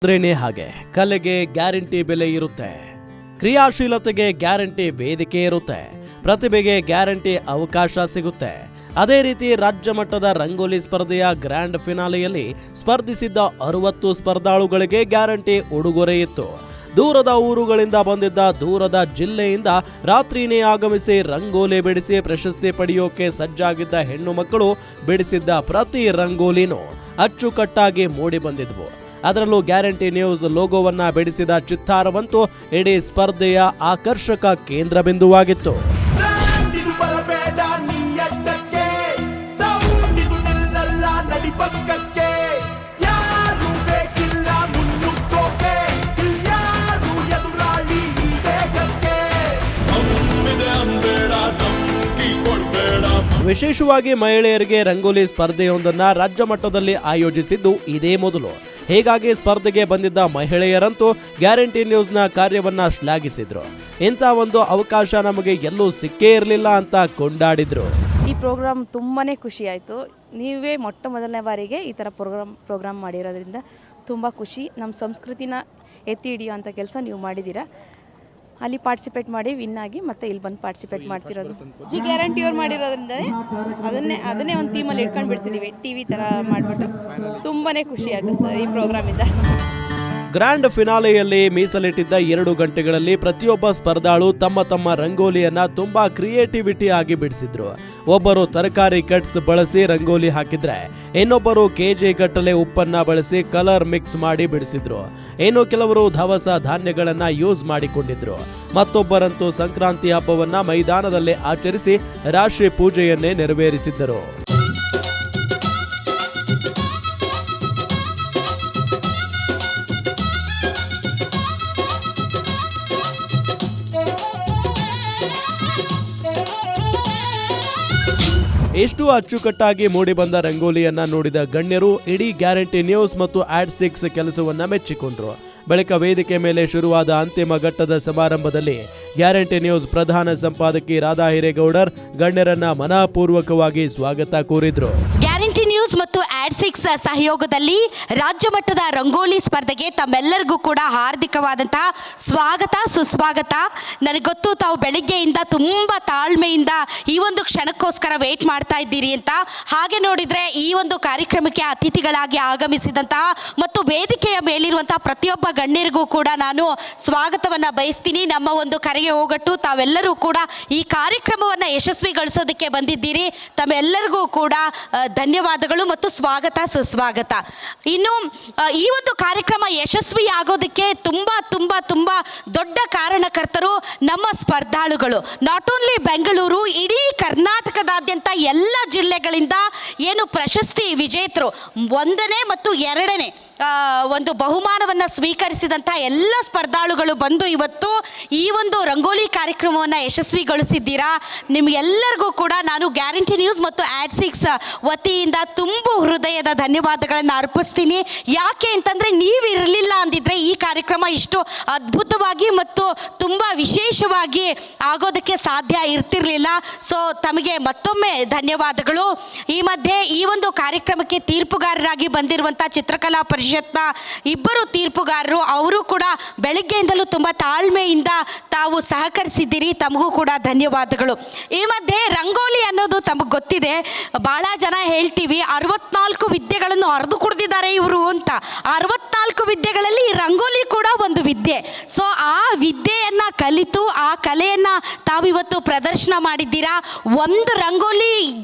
ಅಂದ್ರೇನೆ ಹಾಗೆ ಕಲೆಗೆ ಗ್ಯಾರಂಟಿ ಬೆಲೆ ಇರುತ್ತೆ, ಕ್ರಿಯಾಶೀಲತೆಗೆ ಗ್ಯಾರಂಟಿ ವೇದಿಕೆ ಇರುತ್ತೆ, ಪ್ರತಿಭೆಗೆ ಗ್ಯಾರಂಟಿ ಅವಕಾಶ ಸಿಗುತ್ತೆ. ಅದೇ ರೀತಿ ರಾಜ್ಯ ಮಟ್ಟದ ರಂಗೋಲಿ ಸ್ಪರ್ಧೆಯ ಗ್ರ್ಯಾಂಡ್ ಫಿನಾಲೆಯಲ್ಲಿ ಸ್ಪರ್ಧಿಸಿದ್ದ 60 ಸ್ಪರ್ಧಾಳುಗಳಿಗೆ ಗ್ಯಾರಂಟಿ ಉಡುಗೊರೆ ಇತ್ತು. ದೂರದ ಊರುಗಳಿಂದ ಬಂದಿದ್ದ ದೂರದ ಜಿಲ್ಲೆಯಿಂದ ರಾತ್ರಿನೇ ಆಗಮಿಸಿ ರಂಗೋಲಿ ಬಿಡಿಸಿ ಪ್ರಶಸ್ತಿ ಪಡೆಯೋಕೆ ಸಜ್ಜಾಗಿದ್ದ ಹೆಣ್ಣು ಮಕ್ಕಳು ಬಿಡಿಸಿದ್ದ ಪ್ರತಿ ರಂಗೋಲಿನೂ ಅಚ್ಚುಕಟ್ಟಾಗಿ ಮೂಡಿ ಬಂದಿದ್ವು. ಅದರಲ್ಲೂ ಗ್ಯಾರಂಟಿ ನ್ಯೂಸ್ ಲೋಗೋವನ್ನ ಬಿಡಿಸಿದ ಚಿತ್ತಾರವಂತೂ ಇಡೀ ಸ್ಪರ್ಧೆಯ ಆಕರ್ಷಕ ಕೇಂದ್ರ ಬಿಂದುವಾಗಿತ್ತು. ವಿಶೇಷವಾಗಿ ಮಹಿಳೆಯರಿಗೆ ರಂಗೋಲಿ ಸ್ಪರ್ಧೆಯೊಂದನ್ನು ರಾಜ್ಯ ಮಟ್ಟದಲ್ಲಿ ಆಯೋಜಿಸಿದ್ದು ಇದೇ ಮೊದಲು. ಹೀಗಾಗಿ ಸ್ಪರ್ಧೆಗೆ ಬಂದಿದ್ದ ಮಹಿಳೆಯರಂತೂ ಗ್ಯಾರಂಟಿ ನ್ಯೂಸ್ನ ಕಾರ್ಯವನ್ನ ಶ್ಲಾಘಿಸಿದ್ರು. ಇಂಥ ಒಂದು ಅವಕಾಶ ನಮಗೆ ಎಲ್ಲೂ ಸಿಕ್ಕೇ ಇರಲಿಲ್ಲ ಅಂತ ಕೊಂಡಾಡಿದ್ರು. ಈ ಪ್ರೋಗ್ರಾಮ್ ತುಂಬಾನೇ ಖುಷಿ ಆಯಿತು. ನೀವೇ ಮೊಟ್ಟ ಮೊದಲನೇ ಬಾರಿಗೆ ಈ ಥರ ಪ್ರೋಗ್ರಾಮ್ ಮಾಡಿರೋದ್ರಿಂದ ತುಂಬ ಖುಷಿ. ನಮ್ಮ ಸಂಸ್ಕೃತಿನ ಎತ್ತಿ ಹಿಡಿಯುವಂಥ ಕೆಲಸ ನೀವು ಮಾಡಿದ್ದೀರಾ. ಅಲ್ಲಿ ಪಾರ್ಟಿಸಿಪೇಟ್ ಮಾಡಿ ವಿನ್ ಆಗಿ ಮತ್ತೆ ಇಲ್ಲಿ ಬಂದು ಪಾರ್ಟಿಸಿಪೇಟ್ ಮಾಡ್ತಿರೋದು ಜಿ ಗ್ಯಾರಂಟಿ ಅವ್ರು ಮಾಡಿರೋದ್ರಿಂದ ಅದನ್ನೇ ಒಂದು ಥೀಮಲ್ಲಿ ಇಟ್ಕೊಂಡು ಬಿಡ್ಸಿದ್ದೀವಿ. ಟಿವಿ ಥರ ಮಾಡಿಬಿಟ್ಟು ತುಂಬಾ ಖುಷಿ ಆಯಿತು ಸರ್ ಈ ಪ್ರೋಗ್ರಾಮಿಂದ. ಗ್ರ್ಯಾಂಡ್ ಫಿನಾಲೆಯಲ್ಲಿ ಮೀಸಲಿಟ್ಟಿದ್ದ 2 ಗಂಟೆಗಳಲ್ಲಿ ಪ್ರತಿಯೊಬ್ಬ ಸ್ಪರ್ಧಾಳು ತಮ್ಮ ತಮ್ಮ ರಂಗೋಲಿಯನ್ನ ತುಂಬಾ ಕ್ರಿಯೇಟಿವಿಟಿ ಆಗಿ ಬಿಡಿಸಿದ್ರು. ಒಬ್ಬರು ತರಕಾರಿ ಕಟ್ಸ್ ಬಳಸಿ ರಂಗೋಲಿ ಹಾಕಿದ್ರೆ, ಇನ್ನೊಬ್ಬರು ಕೆಜಿ ಗಟ್ಟಲೆ ಉಪ್ಪನ್ನ ಬಳಸಿ ಕಲರ್ ಮಿಕ್ಸ್ ಮಾಡಿ ಬಿಡಿಸಿದ್ರು. ಇನ್ನು ಕೆಲವರು ದವಸ ಧಾನ್ಯಗಳನ್ನ ಯೂಸ್ ಮಾಡಿಕೊಂಡಿದ್ರು. ಮತ್ತೊಬ್ಬರಂತೂ ಸಂಕ್ರಾಂತಿ ಹಬ್ಬವನ್ನ ಮೈದಾನದಲ್ಲೇ ಆಚರಿಸಿ ರಾಶಿ ಪೂಜೆಯನ್ನೇ ನೆರವೇರಿಸಿದ್ದರು. ಎಷ್ಟು ಅಚ್ಚುಕಟ್ಟಾಗಿ ಮೂಡಿಬಂದ ರಂಗೋಲಿಯನ್ನ ನೋಡಿದ ಗಣ್ಯರು ಇಡೀ ಗ್ಯಾರಂಟಿ ನ್ಯೂಸ್ ಮತ್ತು ಆಡ್6 ಕೆಲಸವನ್ನ ಮೆಚ್ಚಿಕೊಂಡ್ರು. ಬಳಿಕ ವೇದಿಕೆ ಮೇಲೆ ಶುರುವಾದ ಅಂತಿಮ ಘಟ್ಟದ ಸಮಾರಂಭದಲ್ಲಿ ಗ್ಯಾರಂಟಿ ನ್ಯೂಸ್ ಪ್ರಧಾನ ಸಂಪಾದಕಿ ರಾಧಾ ಹಿರೇಗೌಡರ್ ಗಣ್ಯರನ್ನ ಮನಪೂರ್ವಕವಾಗಿ ಸ್ವಾಗತ ಕೋರಿದ್ರು. ಗ್ಯಾರಂಟಿ ನ್ಯೂಸ್ ಮತ್ತು ಆಡ್6 ಸಹಯೋಗದಲ್ಲಿ ರಾಜ್ಯ ಮಟ್ಟದ ರಂಗೋಲಿ ಸ್ಪರ್ಧೆಗೆ ತಮ್ಮೆಲ್ಲರಿಗೂ ಕೂಡ ಹಾರ್ದಿಕವಾದಂತಹ ಸ್ವಾಗತ ಸುಸ್ವಾಗತ. ನನಗೆ ಗೊತ್ತು ತಾವು ಬೆಳಿಗ್ಗೆಯಿಂದ ತುಂಬಾ ತಾಳ್ಮೆಯಿಂದ ಈ ಒಂದು ಕ್ಷಣಕ್ಕೋಸ್ಕರ ವೇಟ್ ಮಾಡ್ತಾ ಇದ್ದೀರಿ ಅಂತ. ಹಾಗೆ ನೋಡಿದ್ರೆ ಈ ಒಂದು ಕಾರ್ಯಕ್ರಮಕ್ಕೆ ಅತಿಥಿಗಳಾಗಿ ಆಗಮಿಸಿದಂತಹ ಮತ್ತು ವೇದಿಕೆಯ ಮೇಲಿರುವಂತಹ ಪ್ರತಿಯೊಬ್ಬ ಗಣ್ಯರಿಗೂ ಕೂಡ ನಾನು ಸ್ವಾಗತವನ್ನ ಬಯಸ್ತೀನಿ. ನಮ್ಮ ಒಂದು ಕರೆಗೆ ಹೋಗಟ್ಟು ತಾವೆಲ್ಲರೂ ಕೂಡ ಈ ಕಾರ್ಯಕ್ರಮವನ್ನು ಯಶಸ್ವಿಗೊಳಿಸೋದಕ್ಕೆ ಬಂದಿದ್ದೀರಿ. ತಮ್ಮೆಲ್ಲರಿಗೂ ಕೂಡ ಧನ್ಯವಾದಗಳು ಮತ್ತು ಸ್ವಾಗತ ಸುಸ್ವಾಗತ. ಇನ್ನು ಈ ಒಂದು ಕಾರ್ಯಕ್ರಮ ಯಶಸ್ವಿ ಆಗೋದಕ್ಕೆ ತುಂಬಾ ತುಂಬಾ ತುಂಬಾ ದೊಡ್ಡ ಕಾರಣಕರ್ತರು ನಮ್ಮ ಸ್ಪರ್ಧಾಳುಗಳು. ನಾಟ್ ಓನ್ಲಿ ಬೆಂಗಳೂರು, ಇಡೀ ಕರ್ನಾಟಕದಾದ್ಯಂತ ಎಲ್ಲ ಜಿಲ್ಲೆಗಳಿಂದ ಏನು ಪ್ರಶಸ್ತಿ ವಿಜೇತರು 1ನೇ ಮತ್ತು 2ನೇ ಒಂದು ಬಹುಮಾನವನ್ನು ಸ್ವೀಕರಿಸಿದಂಥ ಎಲ್ಲ ಸ್ಪರ್ಧಾಳುಗಳು ಬಂದು ಇವತ್ತು ಈ ಒಂದು ರಂಗೋಲಿ ಕಾರ್ಯಕ್ರಮವನ್ನು ಯಶಸ್ವಿಗೊಳಿಸಿದ್ದೀರಾ. ನಿಮಗೆಲ್ಲರಿಗೂ ಕೂಡ ನಾನು ಗ್ಯಾರಂಟಿ ನ್ಯೂಸ್ ಮತ್ತು ಆಡ್6 ವತಿಯಿಂದ ತುಂಬ ಹೃದಯದ ಧನ್ಯವಾದಗಳನ್ನು ಅರ್ಪಿಸ್ತೀನಿ. ಯಾಕೆ ಅಂತಂದರೆ ನೀವು ಇರಲಿಲ್ಲ ಅಂದಿದ್ರೆ ಈ ಕಾರ್ಯಕ್ರಮ ಇಷ್ಟು ಅದ್ಭುತವಾಗಿ ಮತ್ತು ತುಂಬ ವಿಶೇಷವಾಗಿ ಆಗೋದಕ್ಕೆ ಸಾಧ್ಯ ಇರ್ತಿರಲಿಲ್ಲ. ಸೊ ತಮಗೆ ಮತ್ತೊಮ್ಮೆ ಧನ್ಯವಾದಗಳು. ಈ ಮಧ್ಯೆ ಈ ಒಂದು ಕಾರ್ಯಕ್ರಮಕ್ಕೆ ತೀರ್ಪುಗಾರರಾಗಿ ಬಂದಿರುವಂಥ ಚಿತ್ರಕಲಾ ಪರಿಷತ್ನ ಇಬ್ಬರು ತೀರ್ಪುಗಾರರು, ಅವರು ಕೂಡ ಬೆಳಗ್ಗೆಯಿಂದಲೂ ತುಂಬ ತಾಳ್ಮೆಯಿಂದ ತಾವು ಸಹಕರಿಸಿದ್ದೀರಿ. ತಮಗೂ ಕೂಡ ಧನ್ಯವಾದಗಳು. ಈ ಮಧ್ಯೆ ರಂಗೋಲಿ ಅನ್ನೋದು ತಮಗೆ ಗೊತ್ತಿದೆ, ಭಾಳ ಜನ ಹೇಳ್ತೀವಿ 64 ವಿದ್ಯೆಗಳನ್ನು ಅರ್ದು ಕುಡಿದಿದ್ದಾರೆ ಇವರು ಅಂತ. 64 ವಿದ್ಯೆಗಳಲ್ಲಿ ರಂಗೋಲಿ ಕೂಡ ಒಂದು ವಿದ್ಯೆ. ಸೊ ಆ ವಿದ್ಯೆಯನ್ನು ಕಲಿತು ಆ ಕಲೆಯನ್ನು ತಾವಿವತ್ತು ಪ್ರದರ್ಶನ ಮಾಡಿದ್ದೀರಾ. ಒಂದು ರಂಗೋಲಿ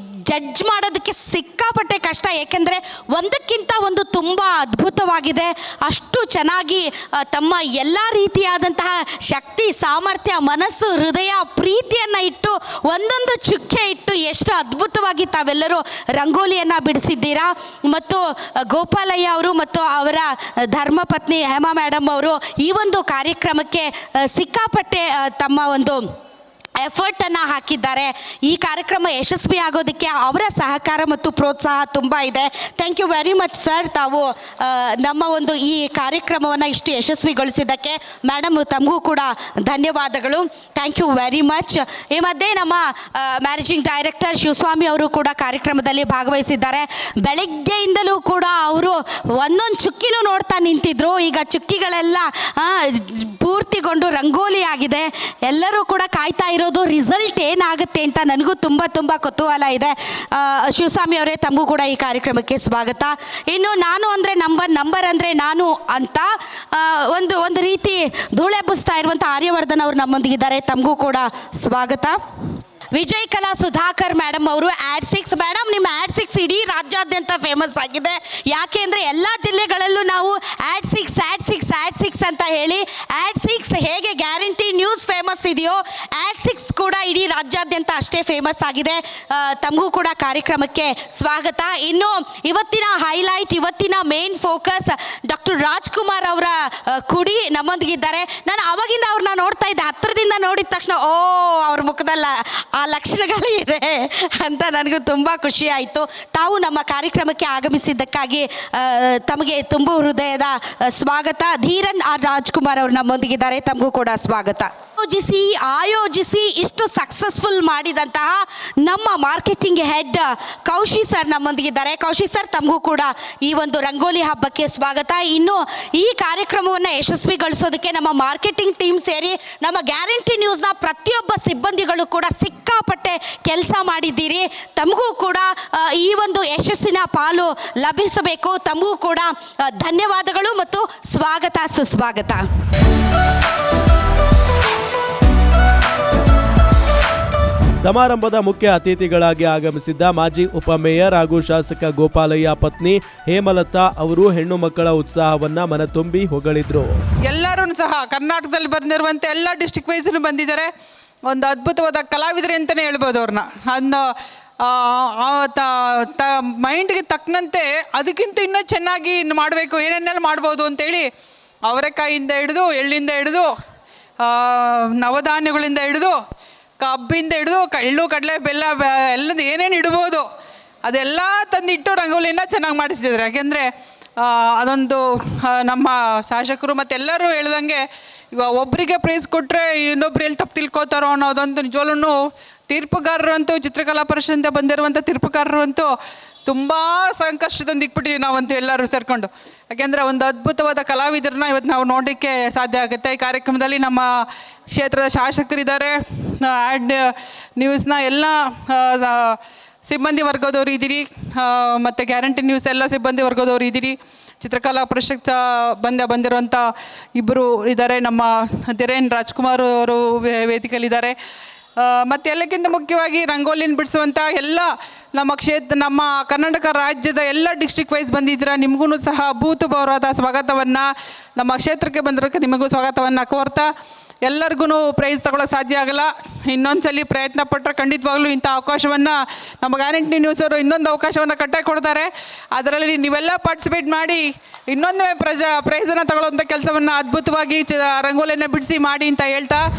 ಜಡ್ಜ್ ಮಾಡೋದಕ್ಕೆ ಸಿಕ್ಕಾಪಟ್ಟೆ ಕಷ್ಟ, ಏಕೆಂದರೆ ಒಂದಕ್ಕಿಂತ ಒಂದು ತುಂಬ ಅದ್ಭುತವಾಗಿದೆ. ಅಷ್ಟು ಚೆನ್ನಾಗಿ ತಮ್ಮ ಎಲ್ಲ ರೀತಿಯಾದಂತಹ ಶಕ್ತಿ, ಸಾಮರ್ಥ್ಯ, ಮನಸ್ಸು, ಹೃದಯ, ಪ್ರೀತಿಯನ್ನು ಇಟ್ಟು ಒಂದೊಂದು ಚುಕ್ಕೆ ಇಟ್ಟು ಎಷ್ಟು ಅದ್ಭುತವಾಗಿ ತಾವೆಲ್ಲರೂ ರಂಗೋಲಿಯನ್ನು ಬಿಡಿಸಿದ್ದೀರಾ. ಮತ್ತು ಗೋಪಾಲಯ್ಯ ಅವರು ಮತ್ತು ಅವರ ಧರ್ಮಪತ್ನಿ ಹೇಮಾ ಮೇಡಮ್ ಅವರು ಈ ಒಂದು ಕಾರ್ಯಕ್ರಮಕ್ಕೆ ಸಿಕ್ಕಾಪಟ್ಟೆ ತಮ್ಮ ಒಂದು ಎಫರ್ಟನ್ನು ಹಾಕಿದ್ದಾರೆ. ಈ ಕಾರ್ಯಕ್ರಮ ಯಶಸ್ವಿ ಆಗೋದಕ್ಕೆ ಅವರ ಸಹಕಾರ ಮತ್ತು ಪ್ರೋತ್ಸಾಹ ತುಂಬ ಇದೆ. Thank you very much sir. ತಾವು ನಮ್ಮ ಒಂದು ಈ ಕಾರ್ಯಕ್ರಮವನ್ನು ಇಷ್ಟು ಯಶಸ್ವಿಗೊಳಿಸಿದ್ದಕ್ಕೆ ಮೇಡಮ್ ತಮಗೂ ಕೂಡ ಧನ್ಯವಾದಗಳು. Thank you very much. ಈ ಮಧ್ಯೆ ನಮ್ಮ ಮ್ಯಾನೇಜಿಂಗ್ ಡೈರೆಕ್ಟರ್ ಶಿವಸ್ವಾಮಿ ಅವರು ಕೂಡ ಕಾರ್ಯಕ್ರಮದಲ್ಲಿ ಭಾಗವಹಿಸಿದ್ದಾರೆ. ಬೆಳಗ್ಗೆಯಿಂದಲೂ ಕೂಡ ಅವರು ಒಂದೊಂದು ಚುಕ್ಕಿನೂ ನೋಡ್ತಾ ನಿಂತಿದ್ರು. ಈಗ ಚುಕ್ಕಿಗಳೆಲ್ಲ ಪೂರ್ತಿಗೊಂಡು ರಂಗೋಲಿ ಆಗಿದೆ. ಎಲ್ಲರೂ ಕೂಡ ಕಾಯ್ತಾ ಇರೋದು ರಿಸಲ್ಟ್ ಏನಾಗುತ್ತೆ ಅಂತ. ನನಗೂ ತುಂಬ ತುಂಬ ಕುತೂಹಲ ಇದೆ. ಶಿವಸ್ವಾಮಿ ಅವರೇ, ತಮಗೂ ಕೂಡ ಈ ಕಾರ್ಯಕ್ರಮಕ್ಕೆ ಸ್ವಾಗತ. ಇನ್ನು ನಾನು ಅಂದರೆ ನಂಬರ್ ಅಂದರೆ ನಾನು ಅಂತ ಒಂದು ರೀತಿ ಧೂಳೆಬ್ಬಿಸ್ತಾ ಇರುವಂಥ ಆರ್ಯವರ್ಧನ್ ಅವರು ನಮ್ಮೊಂದಿಗಿದ್ದಾರೆ. ತಮಗೂ ಕೂಡ ಸ್ವಾಗತ. ವಿಜಯ್ ಕಲಾ ಸುಧಾಕರ್ ಮೇಡಮ್ ಅವರು AD6. ಮೇಡಮ್, ನಿಮ್ಮ AD6 ಇಡೀ ರಾಜ್ಯಾದ್ಯಂತ ಫೇಮಸ್ ಆಗಿದೆ. ಯಾಕೆ ಅಂದರೆ ಎಲ್ಲ ಜಿಲ್ಲೆಗಳಲ್ಲೂ ನಾವು AD6 ಅಂತ ಹೇಳಿ AD6 ಹೇಗೆ ಗ್ಯಾರಂಟಿ ನ್ಯೂಸ್ ಫೇಮಸ್ ಇದೆಯೋ AD6 ಕೂಡ ಇಡೀ ರಾಜ್ಯಾದ್ಯಂತ ಅಷ್ಟೇ ಫೇಮಸ್ ಆಗಿದೆ. ತಮಗೂ ಕೂಡ ಕಾರ್ಯಕ್ರಮಕ್ಕೆ ಸ್ವಾಗತ. ಇನ್ನು ಇವತ್ತಿನ ಹೈಲೈಟ್, ಇವತ್ತಿನ ಮೇನ್ ಫೋಕಸ್ ಡಾಕ್ಟರ್ ರಾಜ್ಕುಮಾರ್ ಅವರ ಕುಡಿ ನಮ್ಮೊಂದಿಗಿದ್ದಾರೆ. ನಾನು ಅವಾಗಿಂದ ಅವ್ರನ್ನ ನೋಡ್ತಾ ಇದ್ದೆ. ಹತ್ತಿರದಿಂದ ನೋಡಿದ ತಕ್ಷಣ ಅವ್ರ ಮುಖದಲ್ಲ ಆ ಲಕ್ಷಣಗಳಿದೆ ಅಂತ ನನಗೂ ತುಂಬ ಖುಷಿ ಆಯಿತು. ತಾವು ನಮ್ಮ ಕಾರ್ಯಕ್ರಮಕ್ಕೆ ಆಗಮಿಸಿದ್ದಕ್ಕಾಗಿ ತಮಗೆ ತುಂಬ ಹೃದಯದ ಸ್ವಾಗತ. ಧೀರನ್ ಆರ್ ರಾಜ್ಕುಮಾರ್ ಅವರು ನಮ್ಮೊಂದಿಗಿದ್ದಾರೆ. ತಮಗೂ ಕೂಡ ಸ್ವಾಗತ. ಆಯೋಜಿಸಿ ಇಷ್ಟು ಸಕ್ಸಸ್ಫುಲ್ ಮಾಡಿದಂತಹ ನಮ್ಮ ಮಾರ್ಕೆಟಿಂಗ್ ಹೆಡ್ ಕೌಶಿ ಸರ್ ನಮ್ಮೊಂದಿಗಿದ್ದಾರೆ. ಕೌಶಿ ಸರ್, ತಮಗೂ ಕೂಡ ಈ ಒಂದು ರಂಗೋಲಿ ಹಬ್ಬಕ್ಕೆ ಸ್ವಾಗತ. ಇನ್ನು ಈ ಕಾರ್ಯಕ್ರಮವನ್ನು ಯಶಸ್ವಿಗೊಳಿಸೋದಕ್ಕೆ ನಮ್ಮ ಮಾರ್ಕೆಟಿಂಗ್ ಟೀಮ್ ಸೇರಿ ನಮ್ಮ ಗ್ಯಾರಂಟಿ ನ್ಯೂಸ್ನ ಪ್ರತಿಯೊಬ್ಬ ಸಿಬ್ಬಂದಿಗಳು ಕೂಡ ಸಿಕ್ಕಾಪಟ್ಟೆ ಕೆಲಸ ಮಾಡಿದ್ದೀರಿ. ತಮಗೂ ಕೂಡ ಈ ಒಂದು ಯಶಸ್ಸಿನ ಪಾಲು ಲಭಿಸಬೇಕು. ತಮಗೂ ಕೂಡ ಧನ್ಯವಾದಗಳು ಮತ್ತು ಸ್ವಾಗತ, ಸುಸ್ವಾಗತ. ಸಮಾರಂಭದ ಮುಖ್ಯ ಅತಿಥಿಗಳಾಗಿ ಆಗಮಿಸಿದ್ದ ಮಾಜಿ ಉಪಮೇಯರ್ ಹಾಗೂ ಶಾಸಕ ಗೋಪಾಲಯ್ಯ ಪತ್ನಿ ಹೇಮಲತಾ ಅವರು ಹೆಣ್ಣು ಮಕ್ಕಳ ಉತ್ಸಾಹವನ್ನ ಮನತುಂಬಿ ಹೊಗಳಿದ್ರು. ಎಲ್ಲರೂ ಸಹ ಕರ್ನಾಟಕದಲ್ಲಿ ಬಂದಿರುವಂತೆ ಎಲ್ಲ ಡಿಸ್ಟ್ರಿಕ್ಟ್ ವೈಸನ್ನು ಬಂದಿದ್ದಾರೆ. ಒಂದು ಅದ್ಭುತವಾದ ಕಲಾವಿದರು ಅಂತಲೇ ಹೇಳ್ಬೋದು ಅವ್ರನ್ನ. ಅನ್ನೋ ಮೈಂಡ್ಗೆ ತಕ್ಕಂತೆ ಅದಕ್ಕಿಂತ ಇನ್ನೂ ಚೆನ್ನಾಗಿ ಇನ್ನು ಮಾಡಬೇಕು, ಏನೇನೆಲ್ಲ ಮಾಡ್ಬೋದು ಅಂತೇಳಿ ಅವರೆಕಾಯಿಂದ ಹಿಡಿದು, ಎಳ್ಳಿಂದ ಹಿಡಿದು, ನವಧಾನ್ಯಗಳಿಂದ ಹಿಡಿದು, ಕಬ್ಬಿಂದ ಹಿಡಿದು, ಎಳ್ಳು, ಕಡಲೆ, ಬೆಲ್ಲ ಎಲ್ಲದ ಏನೇನು ಇಡ್ಬೋದು ಅದೆಲ್ಲ ತಂದಿಟ್ಟು ರಂಗೋಲಿನ ಚೆನ್ನಾಗಿ ಮಾಡಿಸಿದ್ದಾರೆ. ಯಾಕೆಂದರೆ ಅದೊಂದು ನಮ್ಮ ಶಾಸಕರು ಮತ್ತು ಎಲ್ಲರೂ ಹೇಳ್ದಂಗೆ ಇವಾಗ ಒಬ್ಬರಿಗೆ ಪ್ರೈಸ್ ಕೊಟ್ಟರೆ ಇನ್ನೊಬ್ರು ಎಲ್ಲಿ ತಪ್ಪು ತಿಳ್ಕೊತಾರೋ ಅನ್ನೋದೊಂದು ನಿಜವಲ್ಲೂ ತೀರ್ಪುಗಾರರಂತೂ, ಚಿತ್ರಕಲಾ ಪರಿಷತ್ತಿಂದ ಬಂದಿರುವಂಥ ತೀರ್ಪುಗಾರರಂತೂ ತುಂಬ ಸಂಕಷ್ಟದಿಂದ ಇಕ್ಬಿಟ್ಟಿವಿ ನಾವಂತೂ ಎಲ್ಲರೂ ಸೇರಿಕೊಂಡು. ಯಾಕೆಂದರೆ ಒಂದು ಅದ್ಭುತವಾದ ಕಲಾವಿದರನ್ನ ಇವತ್ತು ನಾವು ನೋಡಲಿಕ್ಕೆ ಸಾಧ್ಯ ಆಗುತ್ತೆ. ಈ ಕಾರ್ಯಕ್ರಮದಲ್ಲಿ ನಮ್ಮ ಕ್ಷೇತ್ರದ ಶಾಸಕರಿದ್ದಾರೆ, ಆ್ಯಡ್ ನ್ಯೂಸ್ನ ಎಲ್ಲ ಸಿಬ್ಬಂದಿ ವರ್ಗದವರು ಇದ್ದೀರಿ, ಮತ್ತು ಗ್ಯಾರಂಟಿ ನ್ಯೂಸ್ ಎಲ್ಲ ಸಿಬ್ಬಂದಿ ವರ್ಗದವರು ಇದ್ದೀರಿ. ಚಿತ್ರಕಲಾ ಪರಿಷತ್ ಬಂದಿರುವಂಥ ಇಬ್ಬರು ಇದ್ದಾರೆ, ನಮ್ಮ ಧೀರನ್ ರಾಜ್ಕುಮಾರ್ ಅವರು ವೇದಿಕೆಯಲ್ಲಿದ್ದಾರೆ. ಮತ್ತು ಎಲ್ಲಕ್ಕಿಂತ ಮುಖ್ಯವಾಗಿ ರಂಗೋಲಿನ ಬಿಡಿಸುವಂಥ ಎಲ್ಲ ನಮ್ಮ ಕರ್ನಾಟಕ ರಾಜ್ಯದ ಎಲ್ಲ ಡಿಸ್ಟ್ರಿಕ್ಟ್ ವೈಸ್ ಬಂದಿದ್ದೀರ. ನಿಮಗೂ ಸಹ ಅಭೂತಪೂರ್ವವಾದ ಸ್ವಾಗತವನ್ನು, ನಮ್ಮ ಕ್ಷೇತ್ರಕ್ಕೆ ಬಂದಿರೋಕ್ಕೆ ನಿಮಗೂ ಸ್ವಾಗತವನ್ನು ಕೋರ್ತಾ, ಎಲ್ಲರಿಗೂ ಪ್ರೈಸ್ ತಗೊಳ್ಳೋಕೆ ಸಾಧ್ಯ ಆಗಲ್ಲ. ಇನ್ನೊಂದ್ಸಲಿ ಪ್ರಯತ್ನ ಪಟ್ಟರೆ ಖಂಡಿತವಾಗ್ಲೂ ಇಂಥ ಅವಕಾಶವನ್ನು ನಮ್ಮ ಗ್ಯಾರಂಟಿ ನ್ಯೂಸವರು ಇನ್ನೊಂದು ಅವಕಾಶವನ್ನು ಕಟ್ಟಾಗಿ ಕೊಡ್ತಾರೆ. ಅದರಲ್ಲಿ ನೀವೆಲ್ಲ ಪಾರ್ಟಿಸಿಪೇಟ್ ಮಾಡಿ ಇನ್ನೊಂದು ಪ್ರೈಸನ್ನು ತಗೊಳ್ಳೋಂಥ ಕೆಲಸವನ್ನು ಅದ್ಭುತವಾಗಿ ರಂಗೋಲಿಯನ್ನು ಬಿಡಿಸಿ ಮಾಡಿ ಅಂತ ಹೇಳ್ತಾ